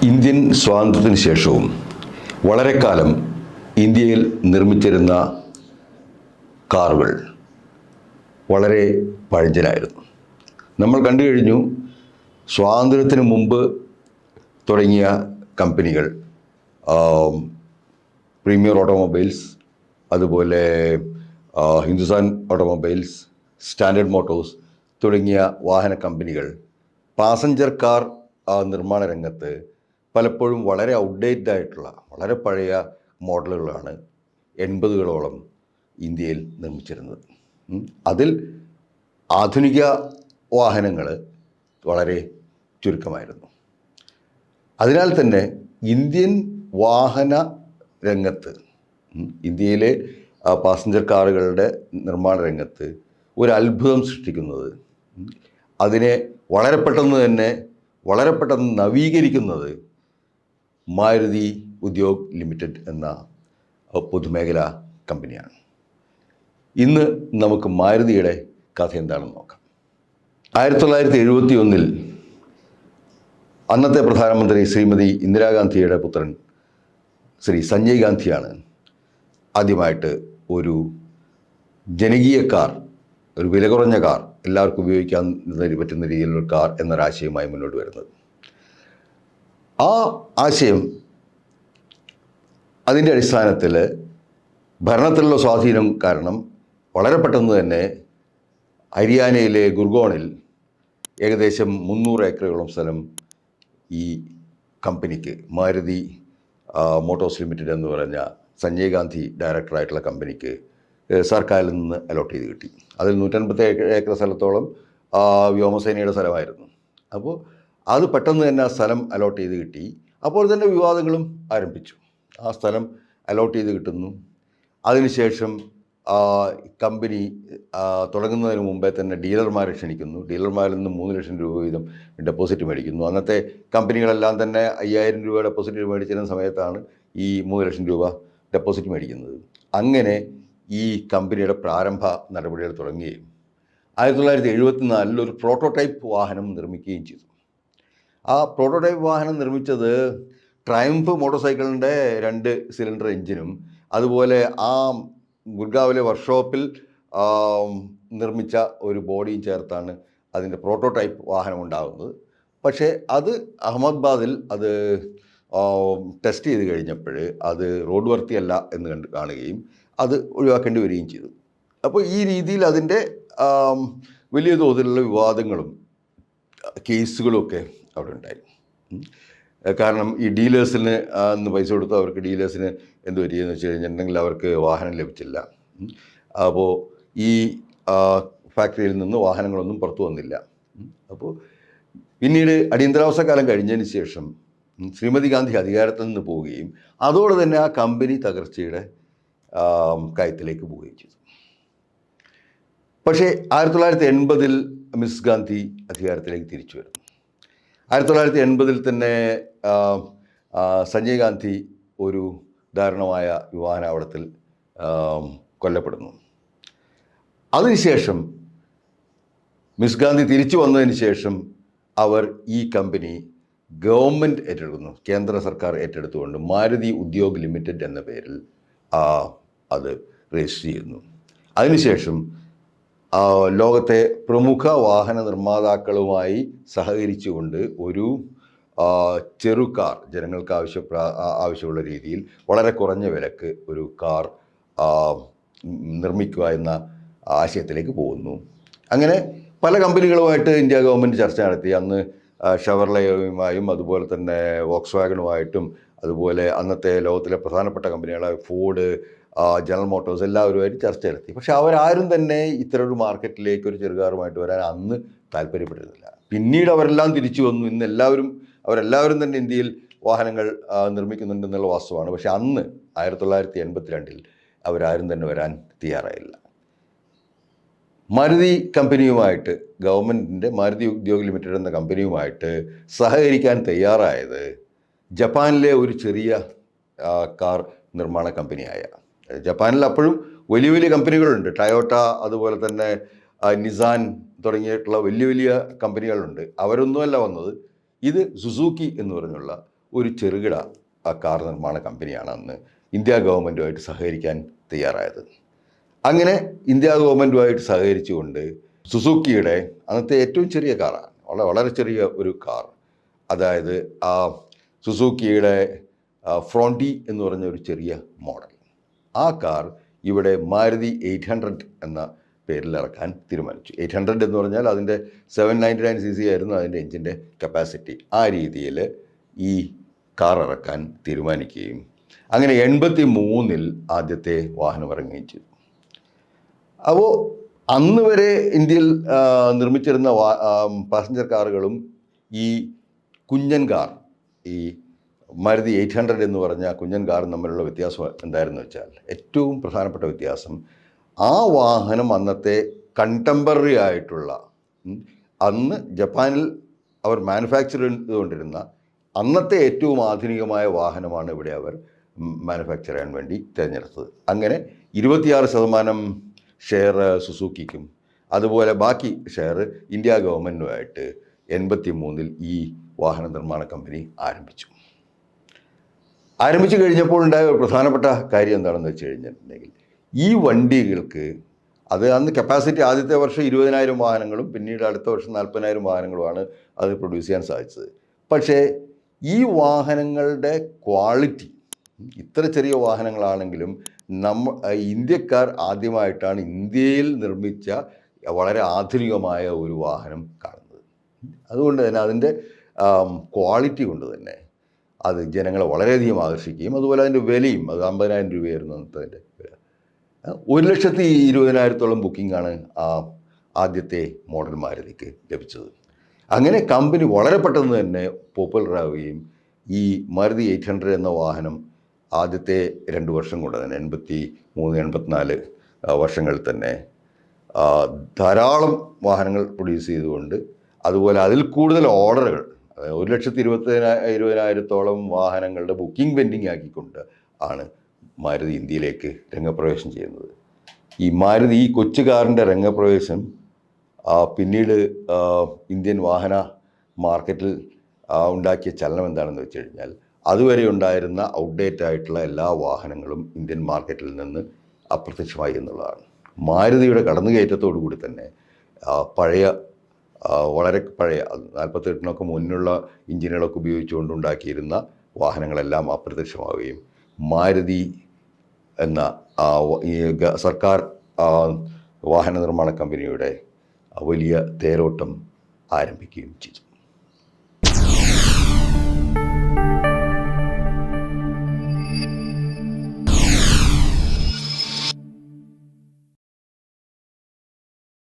Indian സ്വാതന്ത്ര്യത്തിന് ശേഷവും വളരെ കാലം ഇന്ത്യയിൽ നിർമ്മിച്ചിരുന്ന കാറുകൾ വളരെ പഴഞ്ചനായിരുന്നു. നമ്മൾ കണ്ടു കഴിഞ്ഞു, സ്വാതന്ത്ര്യത്തിന് മുമ്പ് തുടങ്ങിയ കമ്പനികൾ പ്രീമിയർ ഓട്ടോമൊബൈൽസ്, അതുപോലെ ഹിന്ദുസ്ഥാൻ ഓട്ടോമൊബൈൽസ്, സ്റ്റാൻഡേർഡ് മോട്ടോഴ്സ് തുടങ്ങിയ വാഹന കമ്പനികൾ പാസഞ്ചർ കാർ നിർമ്മാണ രംഗത്ത് പലപ്പോഴും വളരെ ഔട്ട്ഡേറ്റഡ് ആയിട്ടുള്ള വളരെ പഴയ മോഡലുകളാണ് 80കളോളം ഇന്ത്യയിൽ നിർമ്മിച്ചിരുന്നത്. അതിൽ ആധുനിക വാഹനങ്ങൾ വളരെ ചുരുക്കമായിരുന്നു. അതിനാൽ തന്നെ ഇന്ത്യൻ വാഹന രംഗത്ത്, ഇന്ത്യയിലെ പാസഞ്ചർ കാറുകളുടെ നിർമ്മാണ രംഗത്ത് ഒരു അത്ഭുതം സൃഷ്ടിക്കുന്നത്, അതിനെ വളരെ പെട്ടെന്ന് നവീകരിക്കുന്നത് മാരുതി ഉദ്യോഗ് ലിമിറ്റഡ് എന്ന പൊതുമേഖലാ കമ്പനിയാണ്. ഇന്ന് നമുക്ക് മാരുതിയുടെ കഥ എന്താണെന്ന് നോക്കാം. 1971 അന്നത്തെ പ്രധാനമന്ത്രി ശ്രീമതി ഇന്ദിരാഗാന്ധിയുടെ പുത്രൻ ശ്രീ സഞ്ജയ് ഗാന്ധിയാണ് ആദ്യമായിട്ട് ഒരു ജനകീയ കാർ, ഒരു വില കുറഞ്ഞ കാർ, എല്ലാവർക്കും ഉപയോഗിക്കാൻ പറ്റുന്ന രീതിയിലുള്ള കാർ എന്നൊരാശയവുമായി മുന്നോട്ട് വരുന്നത്. ആ ആശയം, അതിൻ്റെ അടിസ്ഥാനത്തിൽ ഭരണത്തിലുള്ള സ്വാധീനം കാരണം വളരെ പെട്ടെന്ന് തന്നെ ഹരിയാനയിലെ ഗുർഗോണിൽ ഏകദേശം 300 ഏക്കറോളം സ്ഥലം ഈ കമ്പനിക്ക്, മാരുതി മോട്ടോഴ്സ് ലിമിറ്റഡ് എന്ന് പറഞ്ഞ സഞ്ജയ് ഗാന്ധി ഡയറക്ടറായിട്ടുള്ള കമ്പനിക്ക് സർക്കാരിൽ നിന്ന് അലോട്ട് ചെയ്ത് കിട്ടി. അതിൽ 150 ഏക്കർ സ്ഥലത്തോളം വ്യോമസേനയുടെ സ്ഥലമായിരുന്നു. അപ്പോൾ അത് പെട്ടെന്ന് തന്നെ ആ സ്ഥലം അലോട്ട് ചെയ്ത് കിട്ടി. അപ്പോൾ തന്നെ വിവാദങ്ങളും ആരംഭിച്ചു. ആ സ്ഥലം അലോട്ട് ചെയ്ത് കിട്ടുന്നു. അതിനുശേഷം കമ്പനി തുടങ്ങുന്നതിന് മുമ്പേ തന്നെ ഡീലർമാരെ ക്ഷണിക്കുന്നു. ഡീലർമാരിൽ നിന്ന് 3 ലക്ഷം രൂപ വീതം ഡെപ്പോസിറ്റ് മേടിക്കുന്നു. അന്നത്തെ കമ്പനികളെല്ലാം തന്നെ 5000 രൂപ ഡെപ്പോസിറ്റ് മേടിച്ചിരുന്ന സമയത്താണ് ഈ 3 ലക്ഷം രൂപ ഡെപ്പോസിറ്റ് മേടിക്കുന്നത്. അങ്ങനെ ഈ കമ്പനിയുടെ പ്രാരംഭ നടപടികൾ തുടങ്ങുകയും 1974 ഒരു പ്രോട്ടോടൈപ്പ് വാഹനം നിർമ്മിക്കുകയും ചെയ്തു. ആ പ്രോട്ടോടൈപ്പ് വാഹനം നിർമ്മിച്ചത് ട്രയംഫ് മോട്ടോർ സൈക്കിളിൻ്റെ 2 സിലിണ്ടർ എഞ്ചിനും അതുപോലെ ആ ഗുർഗാവിലെ വർക്ക്ഷോപ്പിൽ നിർമ്മിച്ച ഒരു ബോഡിയും ചേർത്താണ് അതിൻ്റെ പ്രോട്ടോടൈപ്പ് വാഹനം ഉണ്ടാകുന്നത്. പക്ഷേ അത് അഹമ്മദാബാദിൽ അത് ടെസ്റ്റ് ചെയ്ത് കഴിഞ്ഞപ്പോൾ അത് റോഡ് വർത്തിയല്ല എന്ന് കാണുകയും അത് ഒഴിവാക്കേണ്ടി വരികയും ചെയ്തു. അപ്പോൾ ഈ രീതിയിൽ അതിൻ്റെ വലിയ തോതിലുള്ള വിവാദങ്ങളും കേസുകളും ഒക്കെ അവിടെ ഉണ്ടായി. കാരണം ഈ ഡീലേഴ്സിന് അന്ന് പൈസ കൊടുത്ത് അവർക്ക് ഡീലേഴ്സിന് എന്ത് പറ്റിയെന്ന് വെച്ച് കഴിഞ്ഞിട്ടുണ്ടെങ്കിൽ അവർക്ക് വാഹനം ലഭിച്ചില്ല. അപ്പോൾ ഈ ഫാക്ടറിയിൽ നിന്ന് വാഹനങ്ങളൊന്നും പുറത്തു വന്നില്ല. അപ്പോൾ പിന്നീട് അടിയന്തരാവസ്ഥ കാലം കഴിഞ്ഞതിന് ശേഷം ശ്രീമതി ഗാന്ധി അധികാരത്തിൽ നിന്ന് പോവുകയും അതോടെ തന്നെ ആ കമ്പനി തകർച്ചയുടെ കയത്തിലേക്ക് പോവുകയും ചെയ്തു. പക്ഷേ 1980 മിസ് ഗാന്ധി അധികാരത്തിലേക്ക് തിരിച്ചു വരുന്നു. 1980 തന്നെ സഞ്ജയ് ഗാന്ധി ഒരു ദാരുണമായ വിമാനാപകടത്തിൽ കൊല്ലപ്പെടുന്നു. അതിനുശേഷം മിസ് ഗാന്ധി തിരിച്ചു വന്നതിന് ശേഷം അവർ ഈ കമ്പനി ഗവൺമെൻറ് ഏറ്റെടുക്കുന്നു. കേന്ദ്ര സർക്കാർ ഏറ്റെടുത്തുകൊണ്ട് മാരുതി ഉദ്യോഗ് ലിമിറ്റഡ് എന്ന പേരിൽ അത് രജിസ്റ്റർ ചെയ്യുന്നു. അതിനുശേഷം ലോകത്തെ പ്രമുഖ വാഹന നിർമ്മാതാക്കളുമായി സഹകരിച്ചുകൊണ്ട് ഒരു ചെറുകാർ, ജനങ്ങൾക്ക് ആവശ്യമുള്ള രീതിയിൽ വളരെ കുറഞ്ഞ വിലക്ക് ഒരു കാർ നിർമ്മിക്കുക എന്ന ആശയത്തിലേക്ക് പോകുന്നു. അങ്ങനെ പല കമ്പനികളുമായിട്ട് ഇന്ത്യ ഗവൺമെൻറ് ചർച്ച നടത്തി. അന്ന് ഷെവർലെയുമായും അതുപോലെ തന്നെ വോക്സ്വാഗണുമായിട്ടും അതുപോലെ അന്നത്തെ ലോകത്തിലെ പ്രധാനപ്പെട്ട കമ്പനികളായ ഫോർഡ്, ജനറൽ മോട്ടോഴ്സ് എല്ലാവരുമായിട്ട് ചർച്ച നടത്തി. പക്ഷെ അവരാരും തന്നെ ഇത്തരം ഒരു മാർക്കറ്റിലേക്ക് ഒരു ചെറുകാറുമായിട്ട് വരാൻ അന്ന് താല്പര്യപ്പെട്ടിരുന്നില്ല. പിന്നീട് അവരെല്ലാം തിരിച്ചു വന്നു. ഇന്ന് അവരെല്ലാവരും തന്നെ ഇന്ത്യയിൽ വാഹനങ്ങൾ നിർമ്മിക്കുന്നുണ്ടെന്നുള്ള വാസ്തവമാണ്. പക്ഷെ അന്ന് 1982 അവരാരും തന്നെ വരാൻ തയ്യാറായില്ല. മാരുതി കമ്പനിയുമായിട്ട്, ഗവൺമെൻറ്റിൻ്റെ മാരുതി ഉദ്യോഗ് ലിമിറ്റഡ് എന്ന കമ്പനിയുമായിട്ട് സഹകരിക്കാൻ തയ്യാറായത് ജപ്പാനിലെ ഒരു ചെറിയ കാർ നിർമ്മാണ കമ്പനിയായ, ജപ്പാനിൽ അപ്പോഴും വലിയ വലിയ കമ്പനികളുണ്ട്, ടയോട്ട അതുപോലെ തന്നെ നിസാൻ തുടങ്ങിയിട്ടുള്ള വലിയ വലിയ കമ്പനികളുണ്ട്. അവരൊന്നുമല്ല വന്നത്. ഇത് സുസൂക്കി എന്ന് പറഞ്ഞുള്ള ഒരു ചെറുകിട കാർ നിർമ്മാണ കമ്പനിയാണ് അന്ന് ഇന്ത്യ ഗവൺമെൻറ്റുമായിട്ട് സഹകരിക്കാൻ തയ്യാറായത്. അങ്ങനെ ഇന്ത്യ ഗവൺമെൻറ്റുമായിട്ട് സഹകരിച്ചുകൊണ്ട് സുസുക്കിയുടെ അന്നത്തെ ഏറ്റവും ചെറിയ കാറാണ്, വളരെ ചെറിയ ഒരു കാർ, അതായത് ആ സുസുക്കിയുടെ ഫ്രോണ്ടി എന്ന് പറഞ്ഞ ഒരു ചെറിയ മോഡൽ, ആ കാർ ഇവിടെ മാരുതി 800 എന്ന പേരിൽ ഇറക്കാൻ തീരുമാനിച്ചു. 800 എന്ന് പറഞ്ഞാൽ അതിൻ്റെ 799cc ആയിരുന്നു അതിൻ്റെ എഞ്ചിൻ്റെ കപ്പാസിറ്റി. ആ രീതിയിൽ ഈ കാർ ഇറക്കാൻ തീരുമാനിക്കുകയും അങ്ങനെ 83-ൽ ആദ്യത്തെ വാഹനം ഇറങ്ങുകയും ചെയ്തു. അപ്പോൾ അന്ന് വരെ ഇന്ത്യയിൽ നിർമ്മിച്ചിരുന്ന പാസഞ്ചർ കാറുകളും ഈ കുഞ്ഞൻ കാർ, ഈ മാരുതി 800 എന്ന് പറഞ്ഞ കുഞ്ഞൻ കാറും തമ്മിലുള്ള വ്യത്യാസം എന്തായിരുന്നു വെച്ചാൽ, ഏറ്റവും പ്രധാനപ്പെട്ട വ്യത്യാസം, ആ വാഹനം അന്നത്തെ കണ്ടംപററി ആയിട്ടുള്ള, അന്ന് ജപ്പാനിൽ അവർ മാനുഫാക്ചർ ചെയ്തുകൊണ്ടിരുന്ന അന്നത്തെ ഏറ്റവും ആധുനികമായ വാഹനമാണ് ഇവിടെ അവർ മാനുഫാക്ചർ ചെയ്യാൻ വേണ്ടി തിരഞ്ഞെടുത്തത്. അങ്ങനെ 26% ഷെയർ സുസുക്കിക്കും അതുപോലെ ബാക്കി ഷെയർ ഇന്ത്യ ഗവൺമെൻറ്റുമായിട്ട് 83-ൽ ഈ വാഹന നിർമ്മാണ കമ്പനി ആരംഭിച്ചു കഴിഞ്ഞപ്പോൾ ഉണ്ടായ ഒരു പ്രധാനപ്പെട്ട കാര്യം എന്താണെന്ന് വെച്ച് കഴിഞ്ഞിട്ടുണ്ടെങ്കിൽ, ഈ വണ്ടികൾക്ക് അത് അന്ന് കപ്പാസിറ്റി ആദ്യത്തെ വർഷം 20,000 വാഹനങ്ങളും പിന്നീട് അടുത്ത വർഷം 40,000 വാഹനങ്ങളുമാണ് അത് പ്രൊഡ്യൂസ് ചെയ്യാൻ സാധിച്ചത്. പക്ഷേ ഈ വാഹനങ്ങളുടെ ക്വാളിറ്റി, ഇത്ര ചെറിയ വാഹനങ്ങളാണെങ്കിലും ഇന്ത്യക്കാർ ആദ്യമായിട്ടാണ് ഇന്ത്യയിൽ നിർമ്മിച്ച വളരെ ആധുനികമായ ഒരു വാഹനം കാണുന്നത്. അതുകൊണ്ട് തന്നെ അതിൻ്റെ ക്വാളിറ്റി കൊണ്ട് തന്നെ അത് ജനങ്ങളെ വളരെയധികം ആകർഷിക്കുകയും അതുപോലെ അതിൻ്റെ വിലയും, അത് 50,000 രൂപയായിരുന്നു അതിൻ്റെ വില. 1,20,000-ഓളം ബുക്കിംഗാണ് ആദ്യത്തെ മോഡൽ മാരുതിക്ക് ലഭിച്ചത്. അങ്ങനെ കമ്പനി വളരെ പെട്ടെന്ന് തന്നെ പോപ്പുലറാവുകയും ഈ മാരുതി 800 എന്ന വാഹനം ആദ്യത്തെ 2 വർഷം കൊണ്ട് തന്നെ 83-84 വർഷങ്ങളിൽ തന്നെ ധാരാളം വാഹനങ്ങൾ പ്രൊഡ്യൂസ് ചെയ്തുകൊണ്ട്, അതുപോലെ അതിൽ കൂടുതൽ ഓർഡറുകൾ, 1,20,000-ഓളം വാഹനങ്ങളുടെ ബുക്കിംഗ് പെൻഡിങ് ആക്കിക്കൊണ്ട് ആണ് മാരുതി ഇന്ത്യയിലേക്ക് രംഗപ്രവേശം ചെയ്യുന്നത്. ഈ മാരുതി ഈ കൊച്ചു കാറിൻ്റെ രംഗപ്രവേശം പിന്നീട് ഇന്ത്യൻ വാഹന മാർക്കറ്റിൽ ഉണ്ടാക്കിയ ചലനം എന്താണെന്ന് വെച്ച് കഴിഞ്ഞാൽ, അതുവരെ ഉണ്ടായിരുന്ന ഔട്ട്ഡേറ്റ് ആയിട്ടുള്ള എല്ലാ വാഹനങ്ങളും ഇന്ത്യൻ മാർക്കറ്റിൽ നിന്ന് അപ്രത്യക്ഷമായി എന്നുള്ളതാണ്. മാരുതിയുടെ കടന്നുകയറ്റത്തോടു കൂടി തന്നെ വളരെ പഴയ 48-നൊക്കെ മുന്നുള്ള എഞ്ചിനുകളൊക്കെ ഉപയോഗിച്ചുകൊണ്ടുണ്ടാക്കിയിരുന്ന വാഹനങ്ങളെല്ലാം അപ്രത്യക്ഷമാവുകയും മാരുതി എന്ന ഈ സർക്കാർ വാഹന നിർമ്മാണ കമ്പനിയുടെ വലിയ തേരോട്ടം ആരംഭിക്കുകയും ചെയ്തു.